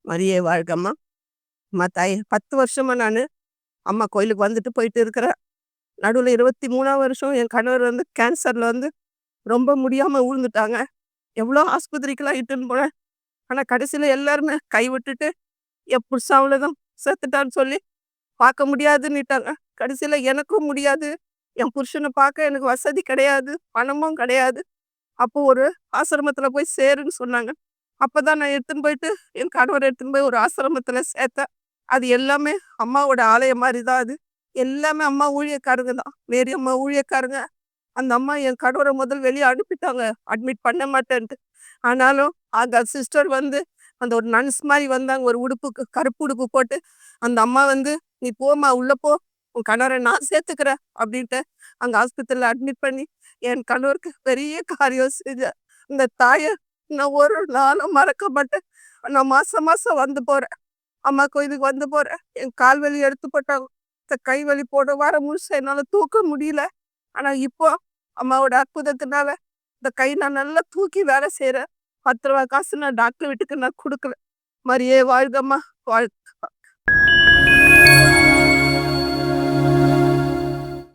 மரியே வாழ்கம்மா. அம்மா தாயே 10 வருஷமா நான் அம்மா கோயிலுக்கு வந்துட்டு போயிட்டு இருக்கிறேன். நடுவில் 23ஆம் வருஷம் என் கணவர் வந்து கேன்சரில் வந்து ரொம்ப முடியாமல் விழுந்துட்டாங்க. எவ்வளோ ஆஸ்பத்திரிக்கெல்லாம் இட்டுன்னு போனேன். ஆனால் கடைசியில் எல்லாருமே கைவிட்டுட்டு என் புருஷன் அவ்வளோதான் செத்துட்டான்னு சொல்லி பார்க்க முடியாதுன்னுட்டாங்க. கடைசியில் எனக்கும் முடியாது, என் புருஷனை பார்க்க எனக்கு வசதி கிடையாது, பணமும் கிடையாது. அப்போ ஒரு ஆசிரமத்தில் போய் சேருன்னு சொன்னாங்க. அப்போ தான் நான் எடுத்துன்னு போயிட்டு என் கணவர் எடுத்துன்னு போய் ஒரு ஆசிரமத்தில் சேர்த்தேன். அது எல்லாமே அம்மாவோட ஆலயம் மாதிரி தான். அது எல்லாமே அம்மா ஊழியக்காரங்க தான், மேரி அம்மா ஊழியக்காரங்க. அந்த அம்மா என் கணவரை வெளியே அனுப்பிட்டாங்க, அட்மிட் பண்ண மாட்டேன்ட்டு. ஆனாலும் அந்த சிஸ்டர் வந்து அந்த ஒரு நன்ஸ் மாதிரி வந்தாங்க, ஒரு உடுப்புக்கு கருப்பு உடுப்பு போட்டு. அந்த அம்மா வந்து நீ போம்மா உள்ள போ, உன் கணவரை நான் சேர்த்துக்கிறேன் அப்படின்ட்டு அங்கே ஆஸ்பத்திரியில் அட்மிட் பண்ணி என் கணவருக்கு பெரிய காரியம் செஞ்சேன். இந்த தாயை நான் ஒரு நாளும் மறக்க மாட்டேன். நான் மாசம் மாசம் வந்து போறேன், அம்மா கோயிலுக்கு வந்து போறேன். என் கால் வலி எடுத்து போட்டாங்க, இந்த கை வலி போட வாரம் முழுச என்னால் தூக்க முடியல. ஆனா இப்போ அம்மாவோட அற்புதத்தினால இந்த கை நான் நல்லா தூக்கி வேலை செய்யறேன். 10 ரூபா காசு நான் டாக்டர் வீட்டுக்கு நான் கொடுக்கல. மரியே வாழ்கம்மா வாழ்